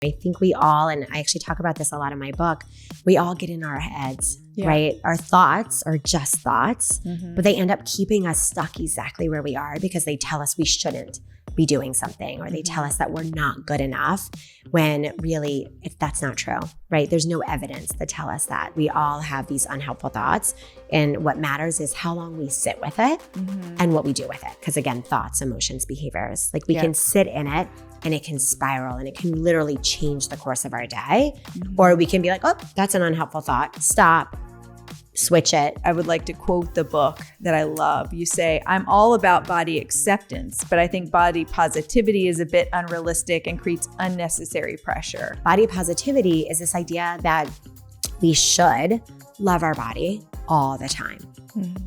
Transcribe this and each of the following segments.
I think we all, and I actually talk about this a lot in my book, we all get in our heads, right? Our thoughts are just thoughts, but they end up keeping us stuck exactly where we are because they tell us we shouldn't be doing something, or they tell us that we're not good enough, when really that's not true, right? There's no evidence that tell us that. We all have these unhelpful thoughts, and what matters is how long we sit with it and what we do with it. Because again, thoughts, emotions, behaviors, like we can sit in it and it can spiral and it can literally change the course of our day. Or we can be like, oh, that's an unhelpful thought. Stop. Switch it. I would like to quote the book that I love. You say, I'm all about body acceptance, but I think body positivity is a bit unrealistic and creates unnecessary pressure. Body positivity is this idea that we should love our body all the time.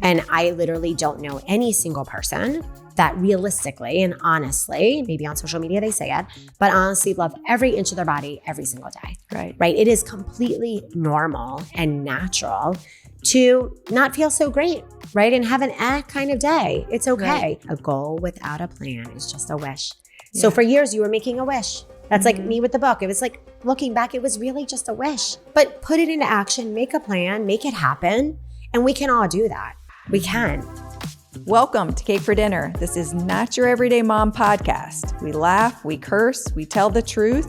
And I literally don't know any single person that realistically and honestly, maybe on social media they say it, but honestly love every inch of their body every single day. Right? It is completely normal and natural to not feel so great, right? And have an kind of day. It's okay. A goal without a plan is just a wish. So for years you were making a wish. That's like me with the book. It was like, looking back, it was really just a wish. But put it into action, make a plan, make it happen. And we can all do that. We can. Welcome to Cake for Dinner. This is not your everyday mom podcast. We laugh, we curse, we tell the truth,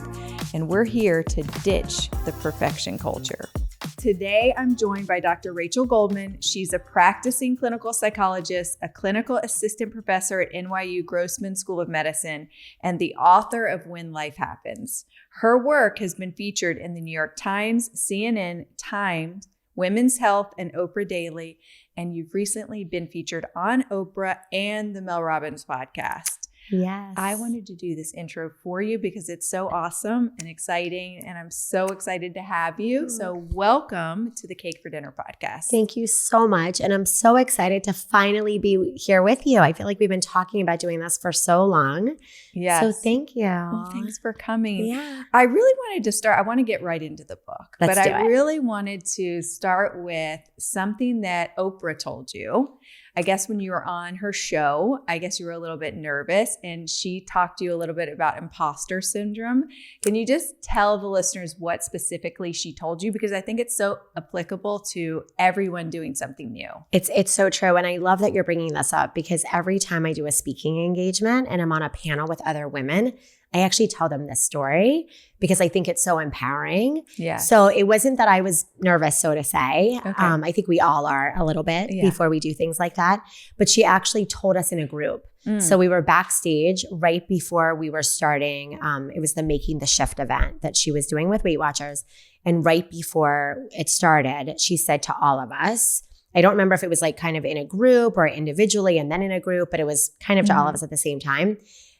and we're here to ditch the perfection culture. Today, I'm joined by Dr. Rachel Goldman. She's a practicing clinical psychologist, a clinical assistant professor at NYU Grossman School of Medicine, and the author of When Life Happens. Her work has been featured in the New York Times, CNN, Times, Women's Health, and Oprah Daily. And you've recently been featured on Oprah and the Mel Robbins podcast. Yes. I wanted to do this intro for you because it's so awesome and exciting, and I'm so excited to have you. So welcome to the Cake for Dinner podcast. Thank you so much. And I'm so excited to finally be here with you. I feel like we've been talking about doing this for so long. Yes. So thank you. Well, thanks for coming. Yeah. I really wanted to start, I want to get right into the book, Let's do I it. really wanted to start with something that Oprah told you. I guess when you were on her show, I guess you were a little bit nervous, and she talked to you a little bit about imposter syndrome. Can you just tell the listeners what specifically she told you? Because I think it's so applicable to everyone doing something new. It's so true. And I love that you're bringing this up, because every time I do a speaking engagement and I'm on a panel with other women, I actually tell them this story because I think it's so empowering. Yeah. So it wasn't that I was nervous, so to say. Okay. I think we all are a little bit before we do things like that. But she actually told us in a group. So we were backstage right before we were starting. It was the Making the Shift event that she was doing with Weight Watchers. And right before it started, she said to all of us, I don't remember if it was like kind of in a group or individually and then in a group, but it was kind of to all of us at the same time,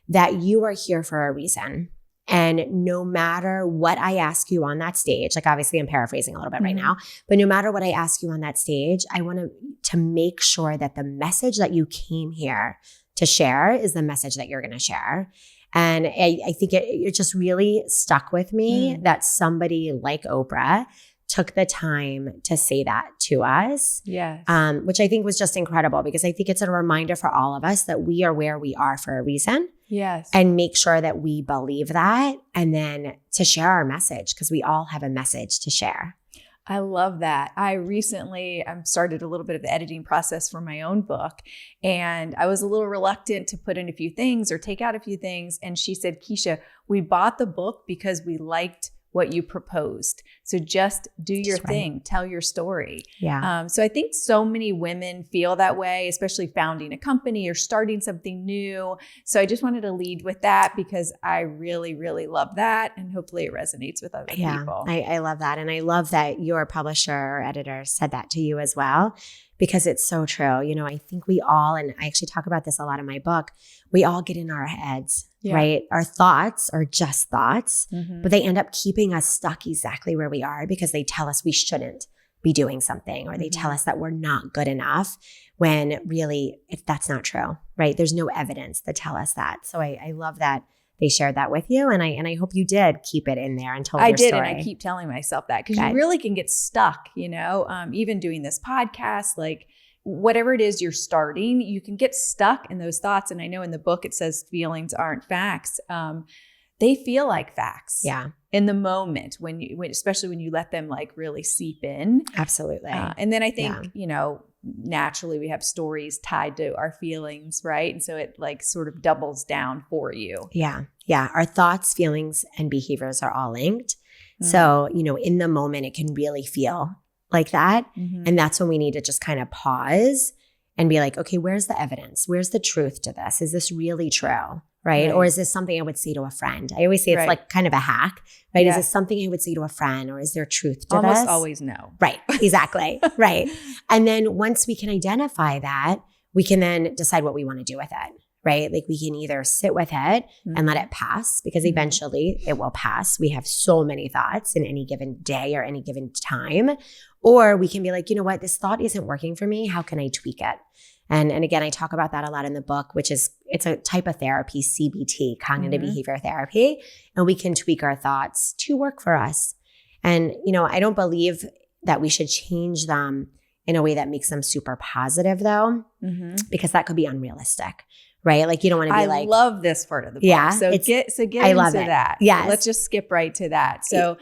that you are here for a reason. And no matter what I ask you on that stage, like obviously I'm paraphrasing a little bit right now, but no matter what I ask you on that stage, I want to make sure that the message that you came here to share is the message that you're going to share. And I think it just really stuck with me that somebody like Oprah took the time to say that to us. Yes. Which I think was just incredible, because I think it's a reminder for all of us that we are where we are for a reason. Yes. And make sure that we believe that, and then to share our message, because we all have a message to share. I love that. I recently started a little bit of the editing process for my own book, and I was a little reluctant to put in a few things or take out a few things. And she said, Keisha, we bought the book because we liked what you proposed. So just do your thing, tell your story. Yeah. So I think so many women feel that way, especially founding a company or starting something new. So I just wanted to lead with that because I really, really love that. And hopefully it resonates with other people. I love that. And I love that your publisher or editor said that to you as well, because it's so true. You know, I think we all, and I actually talk about this a lot in my book, we all get in our heads, right? Our thoughts are just thoughts, but they end up keeping us stuck exactly where we are because they tell us we shouldn't be doing something, or they tell us that we're not good enough, when really that's not true, right? There's no evidence that tell us that. So I love that they shared that with you. And I hope you did keep it in there and told your story. I did. And I keep telling myself that, because you really can get stuck, you know, even doing this podcast, like whatever it is you're starting, you can get stuck in those thoughts. And I know in the book, it says feelings aren't facts. they feel like facts. Yeah. In the moment especially when you let them like really seep in. Absolutely. And then I think, naturally we have stories tied to our feelings, right? And so it like sort of doubles down for you. Yeah. Yeah. Our thoughts, feelings, and behaviors are all linked. So, in the moment, it can really feel like that. And that's when we need to just kind of pause and be like, okay, where's the evidence? Where's the truth to this? Is this really true? Right? Or is this something I would say to a friend? I always say it's like kind of a hack, right? Yeah. Is this something I would say to a friend, or is there truth to this? Almost always no. Right. Exactly. Right. And then once we can identify that, we can then decide what we want to do with it, right? Like we can either sit with it and let it pass, because eventually it will pass. We have so many thoughts in any given day or any given time. Or we can be like, you know what, this thought isn't working for me. How can I tweak it? And again, I talk about that a lot in the book, which is, it's a type of therapy, CBT, cognitive behavior therapy. And we can tweak our thoughts to work for us. And, I don't believe that we should change them in a way that makes them super positive though, because that could be unrealistic, right? Like you don't want to be I love this part of the book. Yeah. So get into that. Yes. Let's just skip right to that. So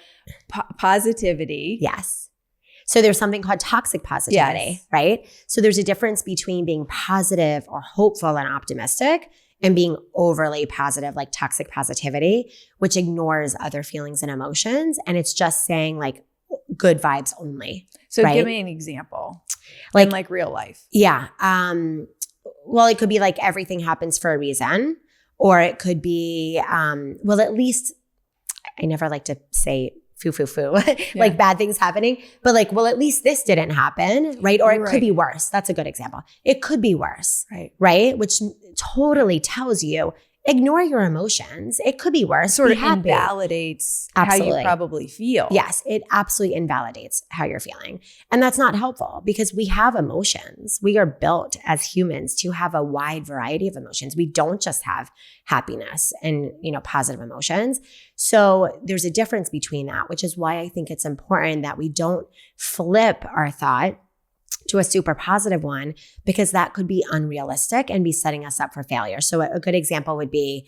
positivity. Yes. So there's something called toxic positivity, right? So there's a difference between being positive or hopeful and optimistic and being overly positive, like toxic positivity, which ignores other feelings and emotions. And it's just saying like good vibes only. So right? Give me an example, in like real life. Yeah. Well, it could be like everything happens for a reason, or it could be, well, at least I never like to say like bad things happening, but like, well, at least this didn't happen, right? Or it could be worse. That's a good example. It could be worse, right? Which totally tells you, ignore your emotions. It could be worse. Sort of invalidates how you probably feel. Yes, it absolutely invalidates how you're feeling. And that's not helpful, because we have emotions. We are built as humans to have a wide variety of emotions. We don't just have happiness and, positive emotions. So there's a difference between that, which is why I think it's important that we don't flip our thought to a super positive one, because that could be unrealistic and be setting us up for failure. So a good example would be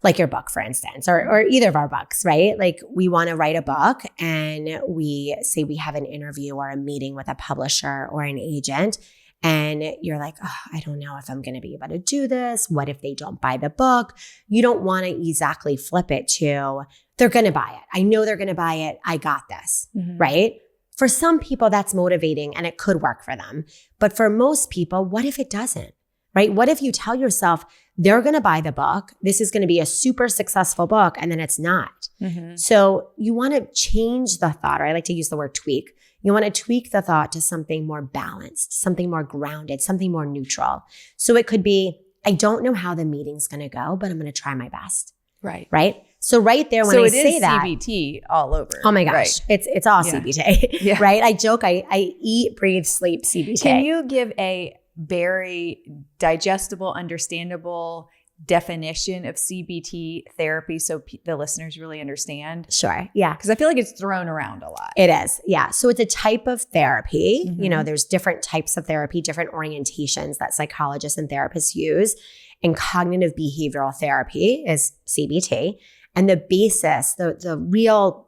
like your book, for instance, or either of our books, right? Like we want to write a book and we say we have an interview or a meeting with a publisher or an agent, and you're like, oh, I don't know if I'm going to be able to do this. What if they don't buy the book? You don't want to exactly flip it to, they're going to buy it. I know they're going to buy it. I got this, right? For some people, that's motivating and it could work for them. But for most people, what if it doesn't, right? What if you tell yourself they're going to buy the book, this is going to be a super successful book, and then it's not? So you want to change the thought, or I like to use the word tweak. You want to tweak the thought to something more balanced, something more grounded, something more neutral. So it could be, I don't know how the meeting's going to go, but I'm going to try my best. Right? So right there, when I say that, CBT all over. Oh my gosh, it's all CBT, right? I joke, I eat, breathe, sleep CBT. Can you give a very digestible, understandable definition of CBT therapy so the listeners really understand? Sure, yeah. Because I feel like it's thrown around a lot. It is, yeah. So it's a type of therapy. There's different types of therapy, different orientations that psychologists and therapists use. And cognitive behavioral therapy is CBT. And the basis, the real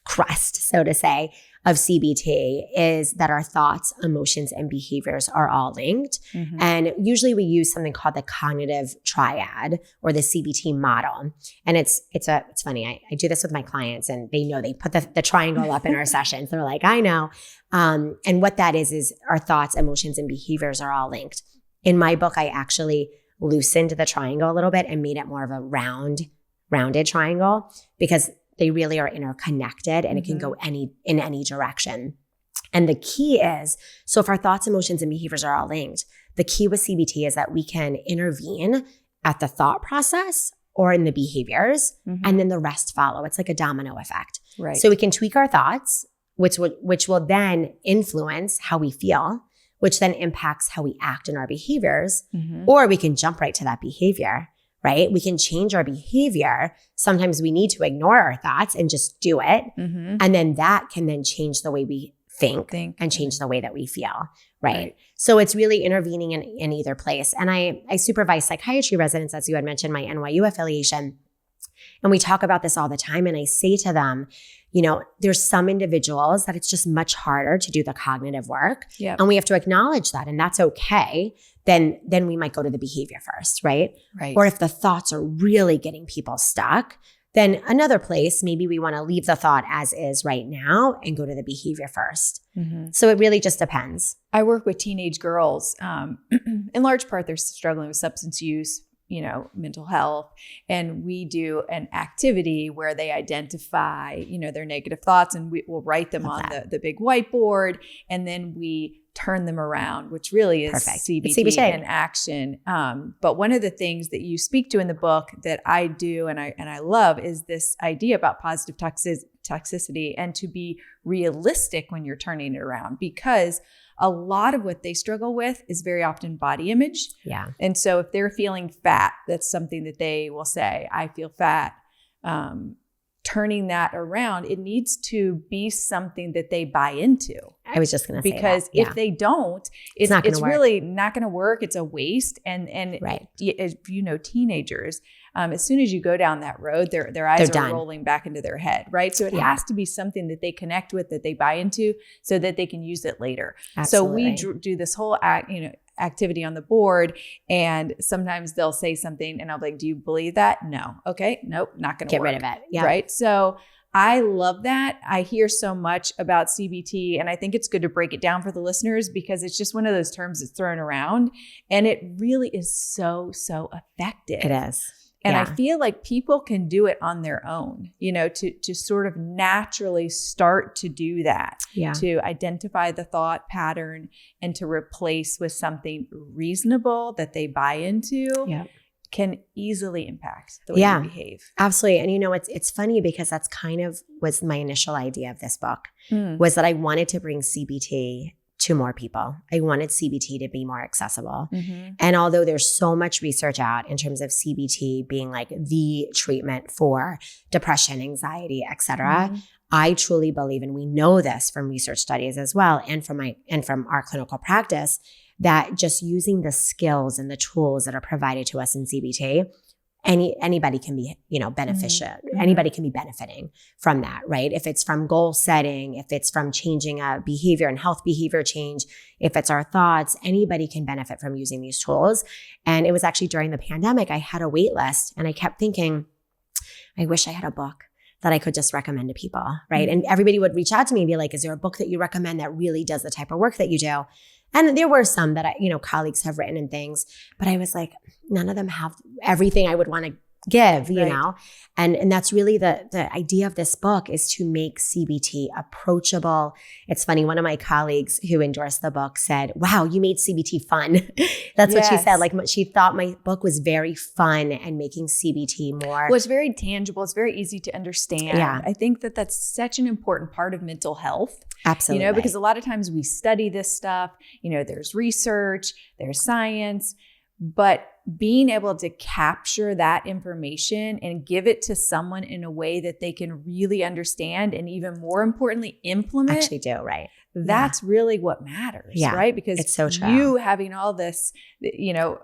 crust, so to say, of CBT is that our thoughts, emotions, and behaviors are all linked. And usually we use something called the cognitive triad or the CBT model. And it's funny. I do this with my clients, and they know, they put the triangle up in our sessions. They're like, I know. And what that is our thoughts, emotions, and behaviors are all linked. In my book, I actually loosened the triangle a little bit and made it more of a rounded triangle, because they really are interconnected and it can go in any direction. And the key is, so if our thoughts, emotions, and behaviors are all linked, the key with CBT is that we can intervene at the thought process or in the behaviors, and then the rest follow. It's like a domino effect. Right. So we can tweak our thoughts, which will then influence how we feel, which then impacts how we act in our behaviors, or we can jump right to that behavior, right? We can change our behavior. Sometimes we need to ignore our thoughts and just do it. And then that can then change the way we think and change the way that we feel, right? So it's really intervening in either place. And I supervise psychiatry residents, as you had mentioned, my NYU affiliation. And we talk about this all the time. And I say to them, there's some individuals that it's just much harder to do the cognitive work. Yep. And we have to acknowledge that. And that's okay. Then we might go to the behavior first, right? Right. Or if the thoughts are really getting people stuck, then another place, maybe we want to leave the thought as is right now and go to the behavior first. Mm-hmm. So it really just depends. I work with teenage girls. In large part, they're struggling with substance use, mental health. And we do an activity where they identify, their negative thoughts, and we'll write them on the big whiteboard. And then we turn them around, which really is CBT in action. But one of the things that you speak to in the book that I do and I love is this idea about positive toxicity and to be realistic when you're turning it around, because a lot of what they struggle with is very often body image. Yeah. And so if they're feeling fat, that's something that they will say, I feel fat. Turning that around, it needs to be something that they buy into. I was just going to say because if they don't, it's really not going to work. It's a waste. And right. If teenagers, as soon as you go down that road, their eyes are rolling back into their head, right? So it has to be something that they connect with, that they buy into, so that they can use it later. Absolutely. So we do this whole activity on the board, and sometimes they'll say something and I'll be like, do you believe that? No. Okay. Nope. Not going to work. Get rid of it. Yeah. Right. So I love that. I hear so much about CBT, and I think it's good to break it down for the listeners, because it's just one of those terms that's thrown around, and it really is so effective. It is. And I feel like people can do it on their own, to sort of naturally start to do that, to identify the thought pattern and to replace with something reasonable that they buy into, can easily impact the way you behave. Absolutely. And it's funny, because that's kind of was my initial idea of this book, was that I wanted to bring CBT to more people. I wanted CBT to be more accessible. Mm-hmm. And although there's so much research out in terms of CBT being like the treatment for depression, anxiety, et cetera, I truly believe, and we know this from research studies as well, and from our clinical practice, that just using the skills and the tools that are provided to us in CBT, anybody can be, beneficial. Mm-hmm. Anybody can be benefiting from that, right? If it's from goal setting, if it's from changing a behavior and health behavior change, if it's our thoughts, anybody can benefit from using these tools. And it was actually during the pandemic, I had a wait list, and I kept thinking, I wish I had a book that I could just recommend to people, right? Mm-hmm. And everybody would reach out to me and be like, is there a book that you recommend that really does the type of work that you do? And there were some that colleagues have written and things, but I was like, none of them have everything I would want to give, you know? And that's really the idea of this book, is to make CBT approachable. It's funny. One of my colleagues who endorsed the book said, wow, you made CBT fun. That's what she said. Like, she thought my book was very fun and making CBT more. Well, it's very tangible. It's very easy to understand. Yeah. I think that that's such an important part of mental health. Absolutely. Because a lot of times we study this stuff, there's research, there's science, but being able to capture that information and give it to someone in a way that they can really understand, and even more importantly, implement. Actually do, right. That's really what matters, right? Because it's so true. You having all this,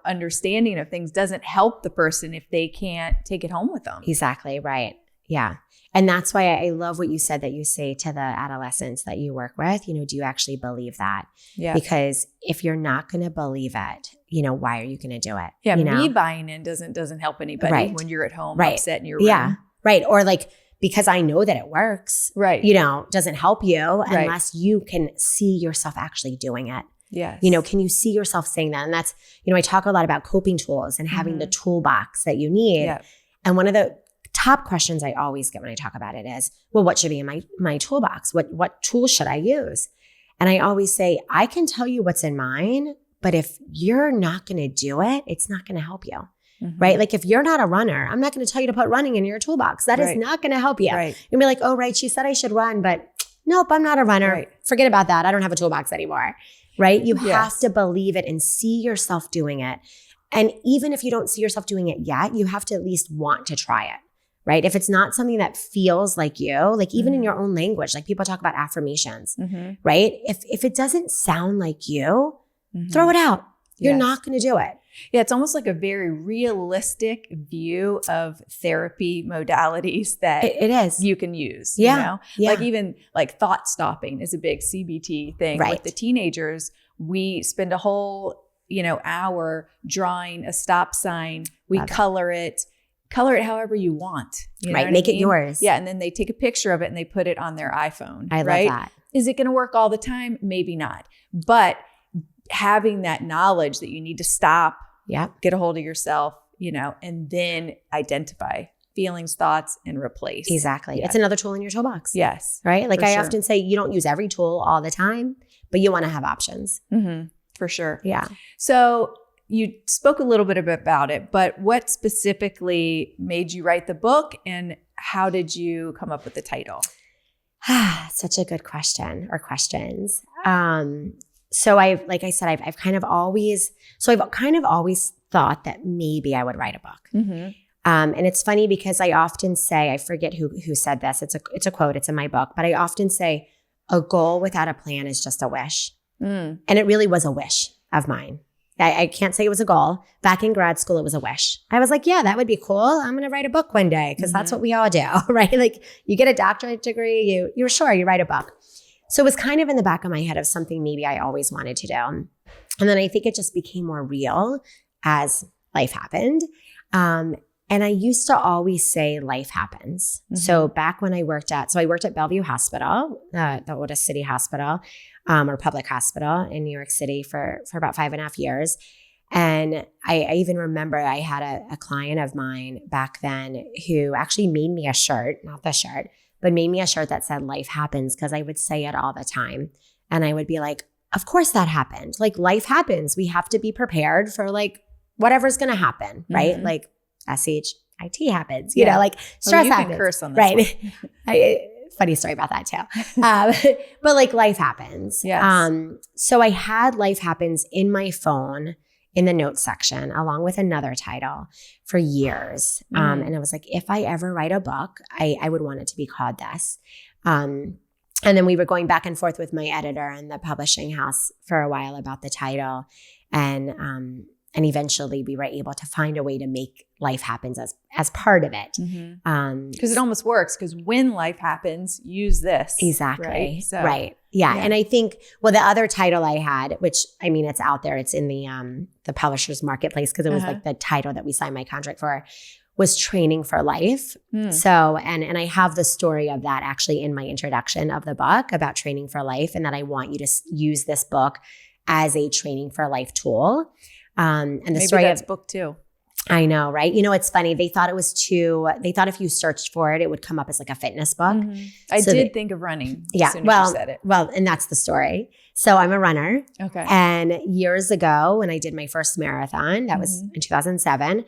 understanding of things doesn't help the person if they can't take it home with them. Exactly, right. Yeah. And that's why I love what you said, that you say to the adolescents that you work with, do you actually believe that? Yeah. Because if you're not going to believe it, why are you going to do it? Yeah. Me buying in doesn't help anybody when you're at home upset in your room. Yeah. Right. Or like, because I know that it works, right? Doesn't help you unless you can see yourself actually doing it. Yes. Can you see yourself saying that? And that's, I talk a lot about coping tools and having the toolbox that you need. Yeah. And one of the top questions I always get when I talk about it is, well, what should be in my toolbox? What tools should I use? And I always say, I can tell you what's in mine, but if you're not going to do it, it's not going to help you. Mm-hmm. Right? Like, if you're not a runner, I'm not going to tell you to put running in your toolbox. That is not going to help you. Right. You'll be like, oh, right, she said I should run, but nope, I'm not a runner. Right. Forget about that. I don't have a toolbox anymore. Right? You have to believe it and see yourself doing it. And even if you don't see yourself doing it yet, you have to at least want to try it. Right? If it's not something that feels like you, like even in your own language, like people talk about affirmations, right? If it doesn't sound like you, throw it out. You're not going to do it. Yeah, it's almost like a very realistic view of therapy modalities that it is. You can use. Yeah. You know? Yeah. Like even like thought stopping is a big CBT thing. Right. With the teenagers, we spend a whole, hour drawing a stop sign. We color it however you want. You know right. Make it yours. Yeah. And then they take a picture of it and they put it on their iPhone. I love that. Is it going to work all the time? Maybe not. But having that knowledge that you need to stop, get a hold of yourself, and then identify feelings, thoughts, and replace. Exactly. It's another tool in your toolbox. Yes. Right? Like I often say, you don't use every tool all the time, but you want to have options. Mm-hmm. For sure. Yeah. So you spoke a little bit about it, but what specifically made you write the book and how did you come up with the title? Such a good question or questions. So like I said, I've kind of always thought that maybe I would write a book. Mm-hmm. And it's funny because I often say, I forget who said this. It's a quote. It's in my book, but I often say a goal without a plan is just a wish. And it really was a wish of mine. I can't say it was a goal. Back in grad school, it was a wish. I was like, yeah, that would be cool. I'm going to write a book one day because that's what we all do, right? Like you get a doctorate degree, you write a book. So it was kind of in the back of my head of something maybe I always wanted to do. And then I think it just became more real as life happened. And I used to always say life happens. Mm-hmm. So back when I worked at Bellevue Hospital, the oldest city hospital, or public hospital in New York City for about 5.5 years. And I even remember I had a client of mine back then who actually made me a shirt, not the shirt, but made me a shirt that said life happens because I would say it all the time. And I would be like, of course that happened. Like life happens. We have to be prepared for like whatever's going to happen, right? Mm-hmm. Like SHIT happens, you know, like stress you happens. Can curse on this right? Funny story about that too. But like life happens. Yes. So I had life happens in my phone in the notes section along with another title for years. And I was like, if I ever write a book, I would want it to be called this. And then we were going back and forth with my editor and the publishing house for a while about the title. And eventually we were able to find a way to make life happens as part of it. Because it almost works because when life happens, use this. Exactly. Right. So, right. Yeah. And I think, well, the other title I had, which I mean, it's out there, it's in the publisher's marketplace because it was like the title that we signed my contract for, was Training for Life. So, and I have the story of that actually in my introduction of the book about training for life and that I want you to use this book as a training for life tool. And the maybe story that's of book 2. I know, right? You know, it's funny. They thought if you searched for it, it would come up as like a fitness book. I did think of running. Yeah. As soon as you said it. Well, and that's the story. So I'm a runner. Okay. And years ago when I did my first marathon, that was in 2007,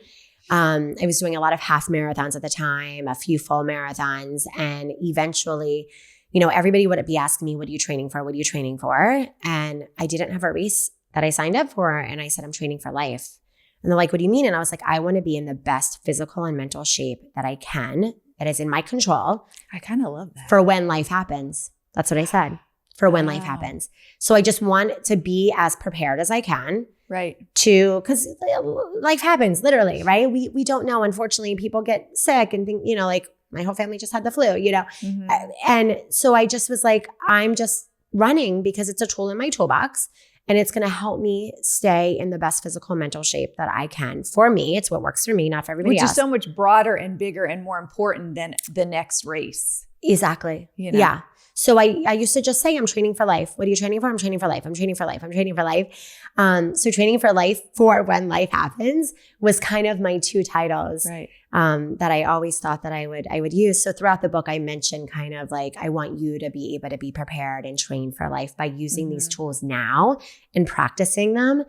I was doing a lot of half marathons at the time, a few full marathons. And eventually, you know, everybody would be asking me, what are you training for? What are you training for? And I didn't have a race that I signed up for. And I said, I'm training for life. And they're like, what do you mean? And I was like, I want to be in the best physical and mental shape that I can, that is in my control. I kind of love that. For when life happens. That's what I said. For when life happens. So I just want to be as prepared as I can. Right. Because life happens, literally, right? We don't know. Unfortunately, people get sick and think, you know, like my whole family just had the flu, you know? And so I just was like, I'm just running because it's a tool in my toolbox. And it's going to help me stay in the best physical and mental shape that I can. For me, it's what works for me, not for everybody else. Which is so much broader and bigger and more important than the next race. Exactly. You know? Yeah. So I used to just say, I'm training for life. What are you training for? I'm training for life. I'm training for life. I'm training for life. So training for life for when life happens was kind of my 2 titles that I always thought that I would use. So throughout the book, I mentioned kind of like, I want you to be able to be prepared and trained for life by using these tools now and practicing them.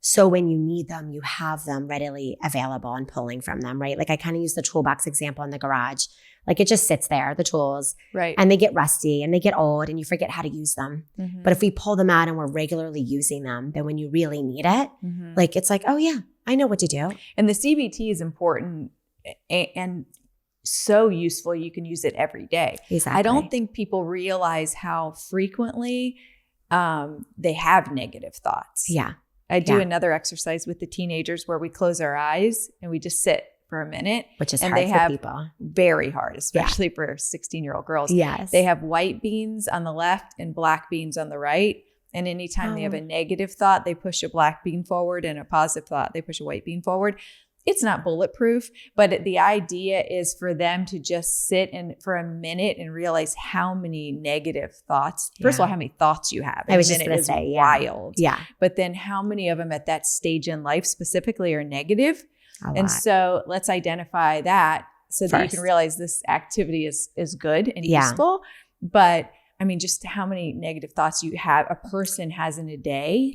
So when you need them, you have them readily available and pulling from them, right? Like I kind of use the toolbox example in the garage. Like it just sits there, the tools, and they get rusty and they get old and you forget how to use them. But if we pull them out and we're regularly using them, then when you really need it, like it's like, oh yeah, I know what to do. And the CBT is important and so useful. You can use it every day. Exactly. I don't think people realize how frequently they have negative thoughts. Yeah. I do another exercise with the teenagers where we close our eyes and we just sit for a minute. Which is and hard they for have people. Very hard, especially for 16-year-old girls. Yes. They have white beans on the left and black beans on the right. And anytime they have a negative thought, they push a black bean forward, and a positive thought, they push a white bean forward. It's not bulletproof, but the idea is for them to just sit for a minute and realize how many negative thoughts, first of all, how many thoughts you have. I was just going to say, wild. Yeah. But then how many of them at that stage in life specifically are negative? And so let's identify that so that you can realize this activity is good and useful. But I mean, just how many negative thoughts a person has in a day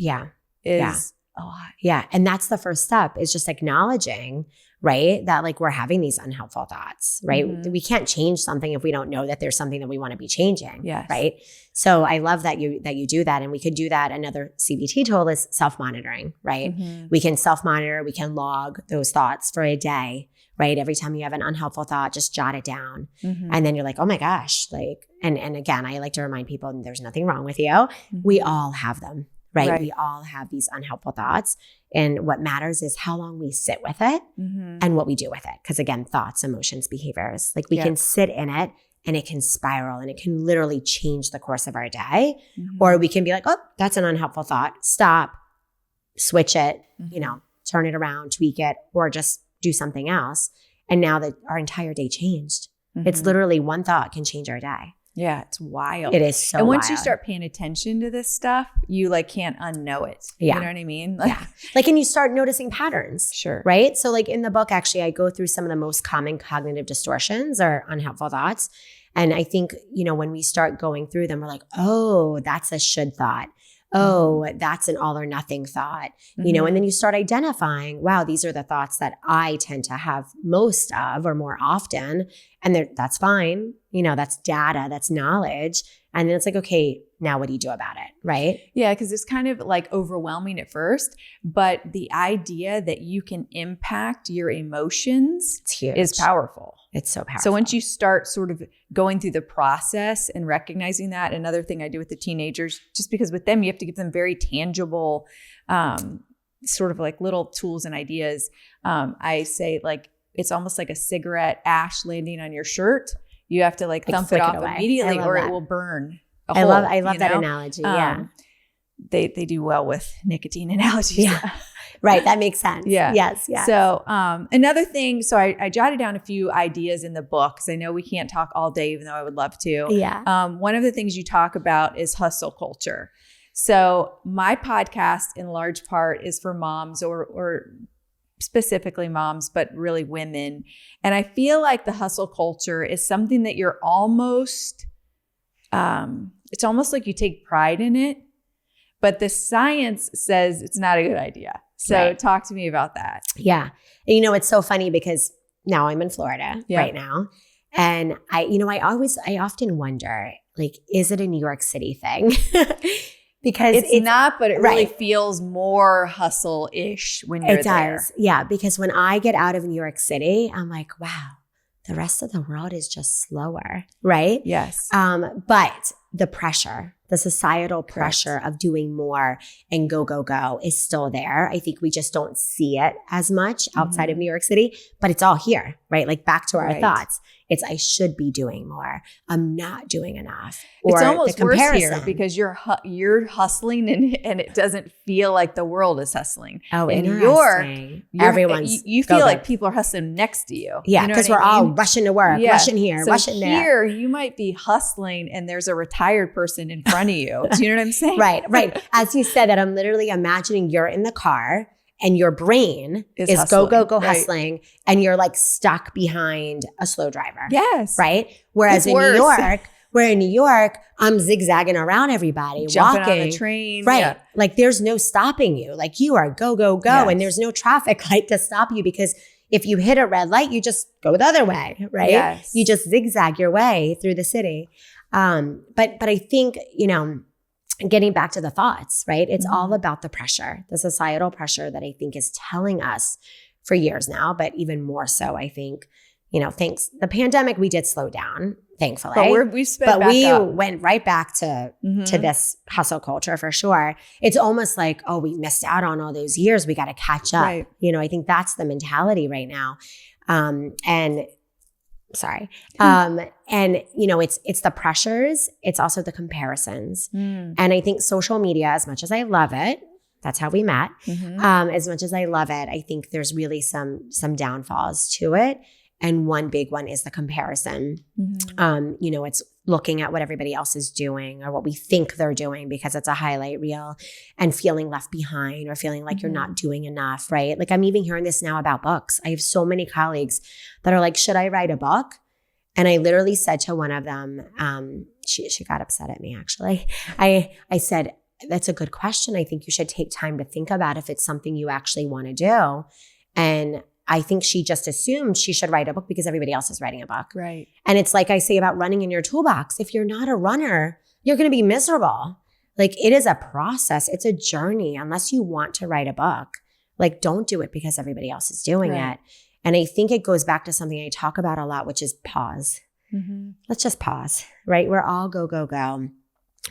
is a lot. Yeah. And that's the first step, is just acknowledging, right, that like we're having these unhelpful thoughts, right? Mm-hmm. We can't change something if we don't know that there's something that we want to be changing. Yes. Right. So I love that you do that. And we could do that. Another CBT tool is self-monitoring, right? Mm-hmm. We can self-monitor, we can log those thoughts for a day, right? Every time you have an unhelpful thought, just jot it down. Mm-hmm. And then you're like, oh my gosh, like, and again, I like to remind people there's nothing wrong with you. Mm-hmm. We all have them. Right? We all have these unhelpful thoughts. And what matters is how long we sit with it and what we do with it. Because again, thoughts, emotions, behaviors, like we can sit in it and it can spiral and it can literally change the course of our day. Mm-hmm. Or we can be like, oh, that's an unhelpful thought. Stop, switch it, turn it around, tweak it, or just do something else. And now that our entire day changed, it's literally one thought can change our day. Yeah, it's wild. It is so And once wild. you start paying attention to this stuff, you like can't unknow it. Yeah. You know what I mean? Like, and you start noticing patterns. Sure. Right? So like in the book, actually, I go through some of the most common cognitive distortions or unhelpful thoughts. And I think, when we start going through them, we're like, oh, that's a should thought. Oh, that's an all or nothing thought, and then you start identifying, wow, these are the thoughts that I tend to have most of or more often. And that's fine. That's data, that's knowledge. And then it's like, okay, now what do you do about it? Right? Yeah. Cause it's kind of like overwhelming at first, but the idea that you can impact your emotions is powerful. It's so powerful. So once you start sort of going through the process and recognizing that, another thing I do with the teenagers, just because with them, you have to give them very tangible, sort of like little tools and ideas. I say like, it's almost like a cigarette ash landing on your shirt. You have to like thump it off immediately or it will burn a hole. I love that analogy. Yeah. They do well with nicotine analogies. Yeah. Right. That makes sense. Yeah. Yes. So another thing, so I jotted down a few ideas in the book because I know we can't talk all day, even though I would love to. Yeah. One of the things you talk about is hustle culture. So my podcast in large part is for moms or specifically moms, but really women. And I feel like the hustle culture is something that you're almost, it's almost like you take pride in it, but the science says it's not a good idea. So talk to me about that. Yeah. And it's so funny because now I'm in Florida right now. And I often wonder, like, is it a New York City thing? Because it's not, but it really feels more hustle-ish when you're there. It does. Yeah. Because when I get out of New York City, I'm like, wow, the rest of the world is just slower. Right? Yes. But the pressure, the societal pressure of doing more and go is still there. I think we just don't see it as much outside of New York City, but it's all here, right? Like back to our thoughts. It's I should be doing more. I'm not doing enough. Or it's almost worse here because you're hustling and it doesn't feel like the world is hustling. Oh, in New York, you feel like go. people are hustling next to you. Yeah, because we're all rushing to work, rushing here, so rushing there. Here, you might be hustling and there's a retired person in front of you. Do you know what I'm saying? Right. As you said that, I'm literally imagining you're in the car and your brain is go hustling and you're like stuck behind a slow driver. Yes. Right? Whereas in New York, I'm zigzagging around everybody, jumping walking on the train. Right. Yeah. Like there's no stopping you. Like you are go. Yes. And there's no traffic light to stop you because if you hit a red light, you just go the other way, right? Yes. You just zigzag your way through the city. But I think, getting back to the thoughts, right? It's all about the pressure, the societal pressure that I think is telling us for years now, but even more so, I think, thanks the pandemic, we did slow down, thankfully. But we went right back to this hustle culture for sure. It's almost like, oh, we missed out on all those years. We got to catch up. Right. I think that's the mentality right now. It's the pressures. It's also the comparisons. And I think social media, as much as I love it, that's how we met. As much as I love it, I think there's really some downfalls to it. And one big one is the comparison. It's looking at what everybody else is doing or what we think they're doing because it's a highlight reel and feeling left behind or feeling like you're not doing enough, right? Like I'm even hearing this now about books. I have so many colleagues that are like, should I write a book? And I literally said to one of them, she got upset at me actually. I said, that's a good question. I think you should take time to think about if it's something you actually want to do. And I think she just assumed she should write a book because everybody else is writing a book. Right. And it's like I say about running in your toolbox. If you're not a runner, you're going to be miserable. Like it is a process. It's a journey. Unless you want to write a book, like don't do it because everybody else is doing it. And I think it goes back to something I talk about a lot, which is pause. Let's just pause, right? We're all go, go, go.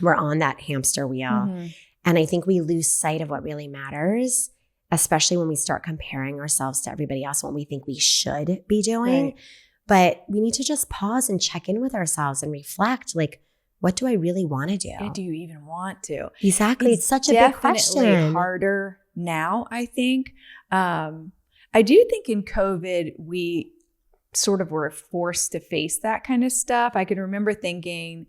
We're on that hamster wheel. And I think we lose sight of what really matters, especially when we start comparing ourselves to everybody else, what we think we should be doing. Right. But we need to just pause and check in with ourselves and reflect, like, what do I really want to do? Do you even want to? Exactly. It's such a big question. Definitely harder now, I think. I do think in COVID, we sort of were forced to face that kind of stuff. I can remember thinking,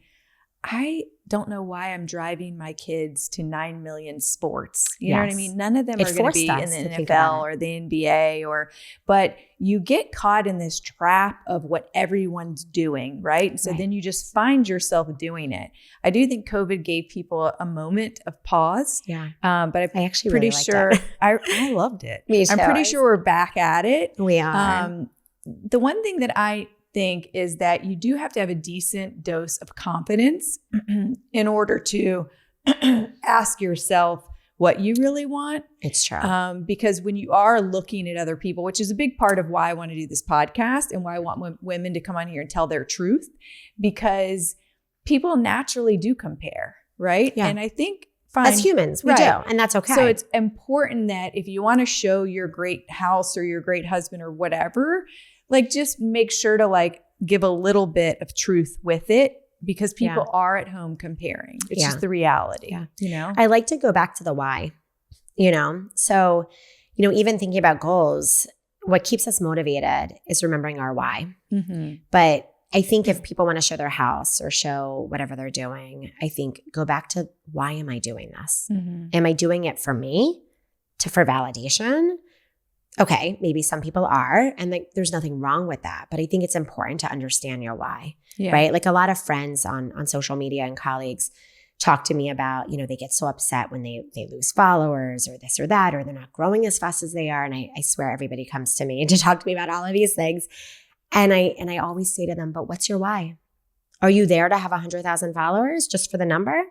I don't know why I'm driving my kids to 9 million sports. You know what I mean? None of them are going to be in the NFL or the NBA but you get caught in this trap of what everyone's doing, right? So then you just find yourself doing it. I do think COVID gave people a moment of pause. Yeah. But I actually pretty really sure I loved it. Me too. I'm pretty sure we're back at it. We are. The one thing that I think is that you do have to have a decent dose of confidence in order to ask yourself what you really want. It's true. Because when you are looking at other people, which is a big part of why I want to do this podcast and why I want women to come on here and tell their truth, because people naturally do compare, right? Yeah. And I think as humans, we do, and that's okay. So it's important that if you want to show your great house or your great husband or whatever, like just make sure to like give a little bit of truth with it, because people are at home comparing. It's just the reality, you know? I like to go back to the why, So, even thinking about goals, what keeps us motivated is remembering our why. But I think if people want to show their house or show whatever they're doing, I think go back to, why am I doing this? Am I doing it for me, for validation? Okay, maybe some people are, and there's nothing wrong with that. But I think it's important to understand your why, right? Like a lot of friends on social media and colleagues talk to me about, they get so upset when they lose followers or this or that, or they're not growing as fast as they are. And I swear everybody comes to me to talk to me about all of these things. And I always say to them, but what's your why? Are you there to have 100,000 followers just for the number?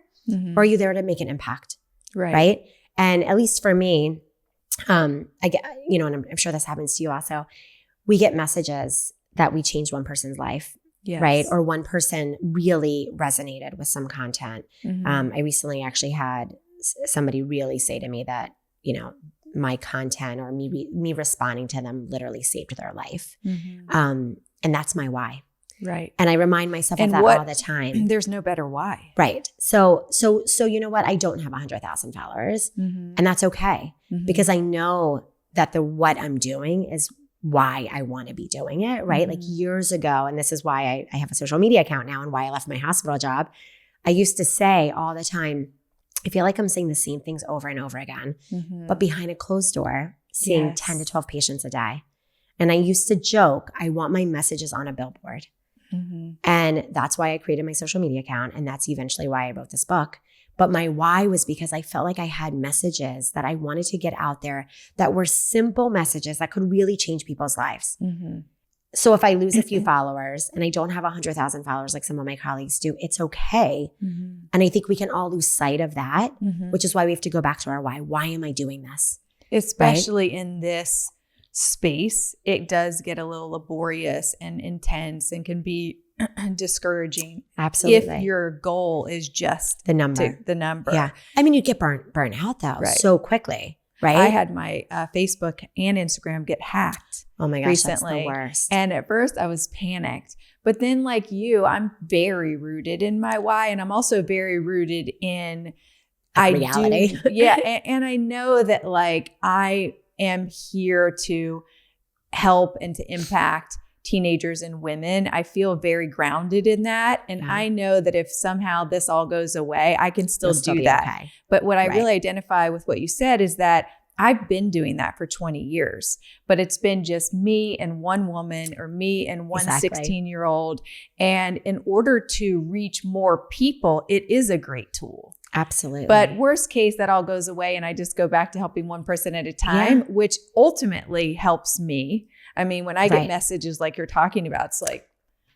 Or are you there to make an impact? Right? And at least for me, I get, and I'm sure this happens to you also, we get messages that we changed one person's life, right? Or one person really resonated with some content. I recently actually had somebody really say to me that, my content or me responding to them literally saved their life. And that's my why. Right. And I remind myself of that all the time. There's no better why. Right. So you know what? I don't have 100,000 followers, and that's okay, because I know that what I'm doing is why I want to be doing it, right? Like years ago, and this is why I have a social media account now and why I left my hospital job. I used to say all the time, I feel like I'm saying the same things over and over again, but behind a closed door, seeing 10 to 12 patients a day. And I used to joke, I want my messages on a billboard. And that's why I created my social media account. And that's eventually why I wrote this book. But my why was because I felt like I had messages that I wanted to get out there that were simple messages that could really change people's lives. So if I lose a few followers and I don't have 100,000 followers like some of my colleagues do, it's okay. And I think we can all lose sight of that, which is why we have to go back to our why. Why am I doing this? Especially in this space, it does get a little laborious and intense and can be discouraging. Absolutely. If your goal is just the number. Yeah. I mean, you get burnt out though so quickly, right? I had my Facebook and Instagram get hacked. Oh my gosh, recently. That's the worst. And at first I was panicked, but then like you, I'm very rooted in my why. And I'm also very rooted in reality. And I know that like I am here to help and to impact teenagers and women. I feel very grounded in that. And I know that if somehow this all goes away, I can still do that. Okay. But what I really identify with what you said is that I've been doing that for 20 years, but it's been just me and one woman or me and one 16-year-old. And in order to reach more people, it is a great tool. Absolutely. But worst case, that all goes away and I just go back to helping one person at a time, which ultimately helps me. I mean, when I get messages like you're talking about, it's like,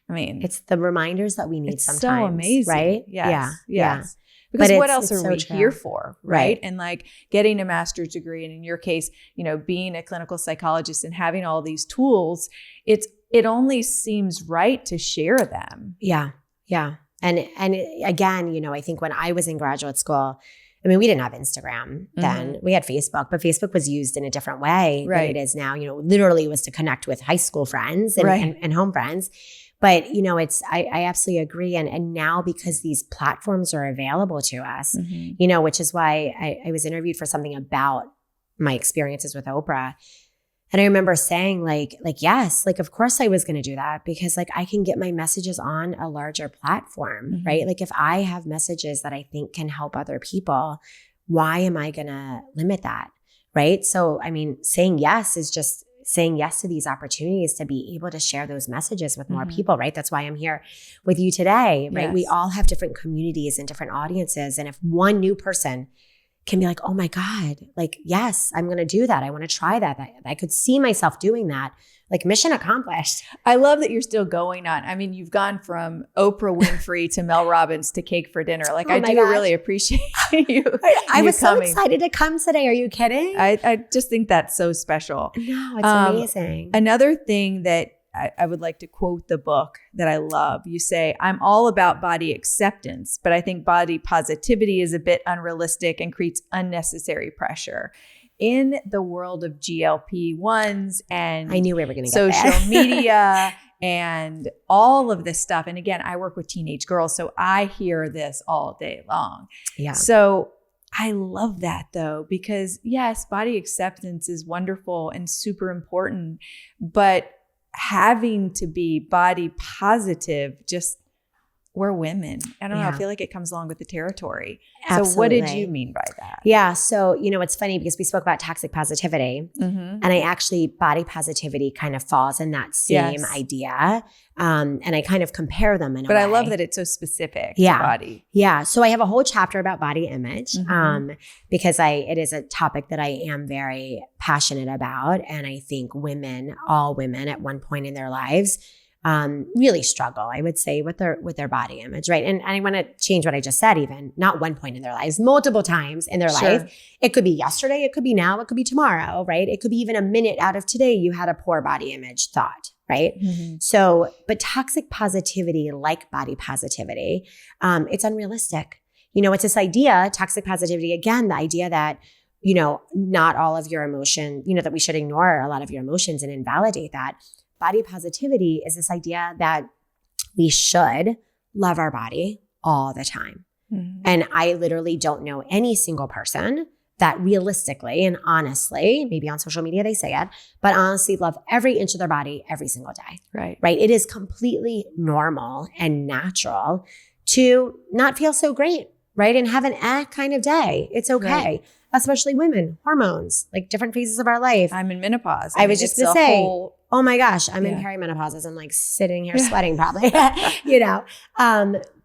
I mean, it's the reminders that we need sometimes. So amazing. Right? Yes. Yeah. Because what else are we here for? Right. And like getting a master's degree, and in your case, you know, being a clinical psychologist and having all these tools, it only seems right to share them. Yeah. Yeah. And again, you know, I think when I was in graduate school, I mean, we didn't have Instagram then. We had Facebook, but Facebook was used in a different way than it is now. You know, literally it was to connect with high school friends and home friends. But, you know, I absolutely agree. And now because these platforms are available to us, you know, which is why I was interviewed for something about my experiences with Oprah. And I remember saying like, yes, like, of course I was going to do that because like I can get my messages on a larger platform, right? Like if I have messages that I think can help other people, why am I going to limit that? Right. So, I mean, saying yes is just saying yes to these opportunities to be able to share those messages with more people, right? That's why I'm here with you today, right? Yes. We all have different communities and different audiences. And if one new person can be like, oh my God, like, yes, I'm going to do that. I want to try that. I could see myself doing that. Like mission accomplished. I love that you're still going on. I mean, you've gone from Oprah Winfrey to Mel Robbins to Cake for Dinner. Like I do really appreciate you. I was so excited to come today. Are you kidding? I just think that's so special. No, it's amazing. Another thing that I would like to quote the book that I love. You say, I'm all about body acceptance, but I think body positivity is a bit unrealistic and creates unnecessary pressure. In the world of GLP-1s and I knew we were going to social media and all of this stuff. And again, I work with teenage girls, so I hear this all day long. Yeah. So I love that though, because yes, body acceptance is wonderful and super important, but having to be body positive, just we're women. I don't know. I feel like it comes along with the territory. Absolutely. So what did you mean by that? Yeah. So, you know, it's funny because we spoke about toxic positivity and I actually, body positivity kind of falls in that same idea. And I kind of compare them in a way. But I love that it's so specific to body. Yeah. So I have a whole chapter about body image because it is a topic that I am very passionate about. And I think all women at one point in their lives really struggle, I would say, with their body image, right? And I want to change what I just said, even not one point in their lives, multiple times in their life. It could be yesterday, it could be now, it could be tomorrow, right? It could be even a minute out of today you had a poor body image thought, right? So, but toxic positivity, like body positivity, it's unrealistic. You know, it's this idea, toxic positivity, again, the idea that, you know, not all of your emotion, you know, that we should ignore a lot of your emotions and invalidate that. Body positivity is this idea that we should love our body all the time. And I literally don't know any single person that realistically and honestly, maybe on social media they say it, but honestly love every inch of their body every single day. Right. Right. It is completely normal and natural to not feel so great, right? And have an kind of day. It's okay. Right. Especially women, hormones, like different phases of our life. I'm in menopause. I was just going to say, oh my gosh, I'm in perimenopause as I'm like sitting here sweating probably, you know.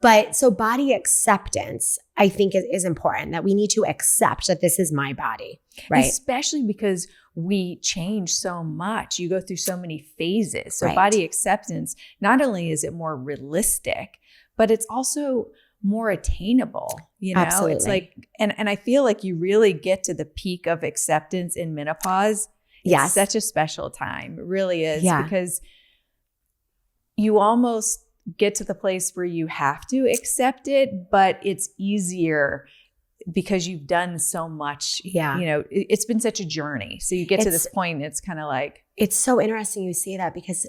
But so body acceptance, I think is important, that we need to accept that this is my body, right? Especially because we change so much. You go through so many phases. So body acceptance, not only is it more realistic, but it's also more attainable, you know. Absolutely. It's like, and I feel like you really get to the peak of acceptance in menopause It's such a special time. It really is. Yeah. Because you almost get to the place where you have to accept it, but it's easier because you've done so much. Yeah. You know, it's been such a journey. So you get to this point and it's kind of like. It's so interesting you say that because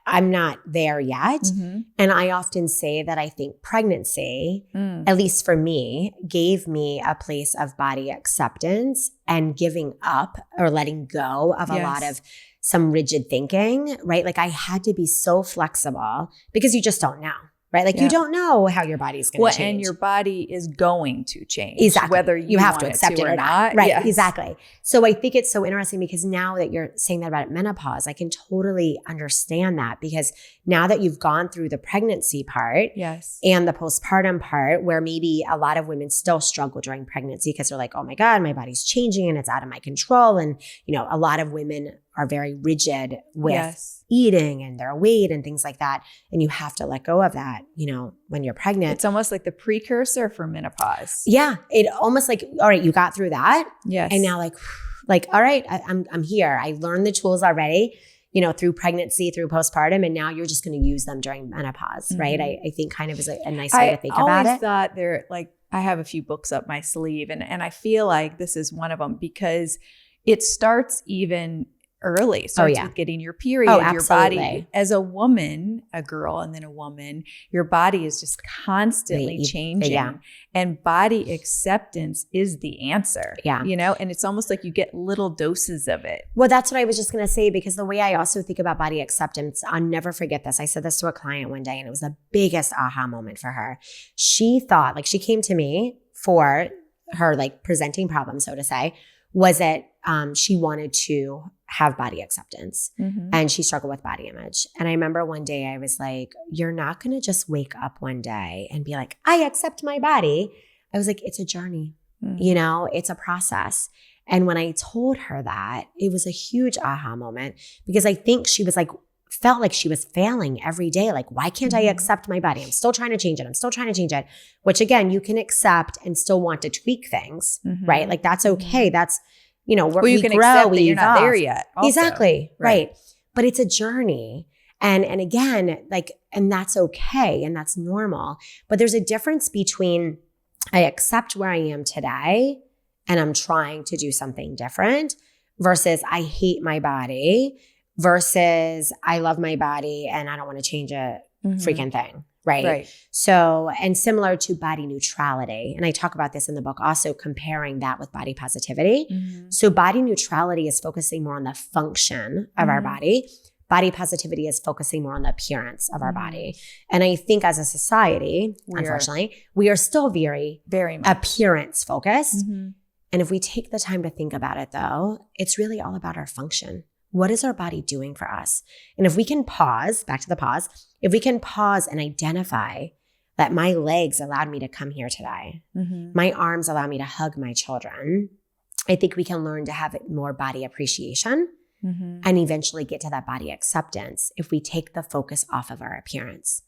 I'm not there yet. Mm-hmm. And I often say that I think pregnancy, at least for me, gave me a place of body acceptance and giving up or letting go of a lot of some rigid thinking, right? Like I had to be so flexible because you just don't know, right? Like you don't know how your body's going to change. And your body is going to change. Exactly. Whether you have want to accept it or not. Right. Yes. Exactly. So I think it's so interesting because now that you're saying that about menopause, I can totally understand that because now that you've gone through the pregnancy part and the postpartum part where maybe a lot of women still struggle during pregnancy because they're like, oh my God, my body's changing and it's out of my control. And, you know, a lot of women are very rigid with eating and their weight and things like that. And you have to let go of that, you know, when you're pregnant. It's almost like the precursor for menopause. Yeah. It almost like, all right, you got through that. Yes. And now like, all right, I'm here. I learned the tools already, you know, through pregnancy, through postpartum, and now you're just going to use them during menopause, right? I think kind of is a nice way to think about it. I always thought I have a few books up my sleeve and I feel like this is one of them because it starts even early. Starts with getting your period. Your body, as a woman, a girl, and then a woman, your body is just constantly changing. And body acceptance is the answer. Yeah. You know, and it's almost like you get little doses of it. Well, that's what I was just going to say, because the way I also think about body acceptance, I'll never forget this. I said this to a client one day and it was the biggest aha moment for her. She thought, like, she came to me for her like presenting problem, so to say, was that she wanted to have body acceptance and she struggled with body image. And I remember one day I was like, you're not going to just wake up one day and be like, I accept my body. I was like, it's a journey, you know, it's a process. And when I told her that, it was a huge aha moment because I think she was like, felt like she was failing every day. Like, why can't I accept my body? I'm still trying to change it. I'm still trying to change it, which again, you can accept and still want to tweak things, right? Like that's okay. That's, you know, we can grow, accept we that you're evolve. not there yet. Also. Exactly. Right. But it's a journey. And again, like, and that's okay. And that's normal. But there's a difference between I accept where I am today and I'm trying to do something different versus I hate my body versus I love my body and I don't want to change a freaking thing. Right. So, and similar to body neutrality, and I talk about this in the book, also comparing that with body positivity. So body neutrality is focusing more on the function of our body. Body positivity is focusing more on the appearance of our body. And I think as a society, unfortunately, we are still very, very much appearance focused. And if we take the time to think about it though, it's really all about our function. What is our body doing for us? And if we can pause, back to the pause, if we can pause and identify that my legs allowed me to come here today, my arms allow me to hug my children, I think we can learn to have more body appreciation and eventually get to that body acceptance if we take the focus off of our appearance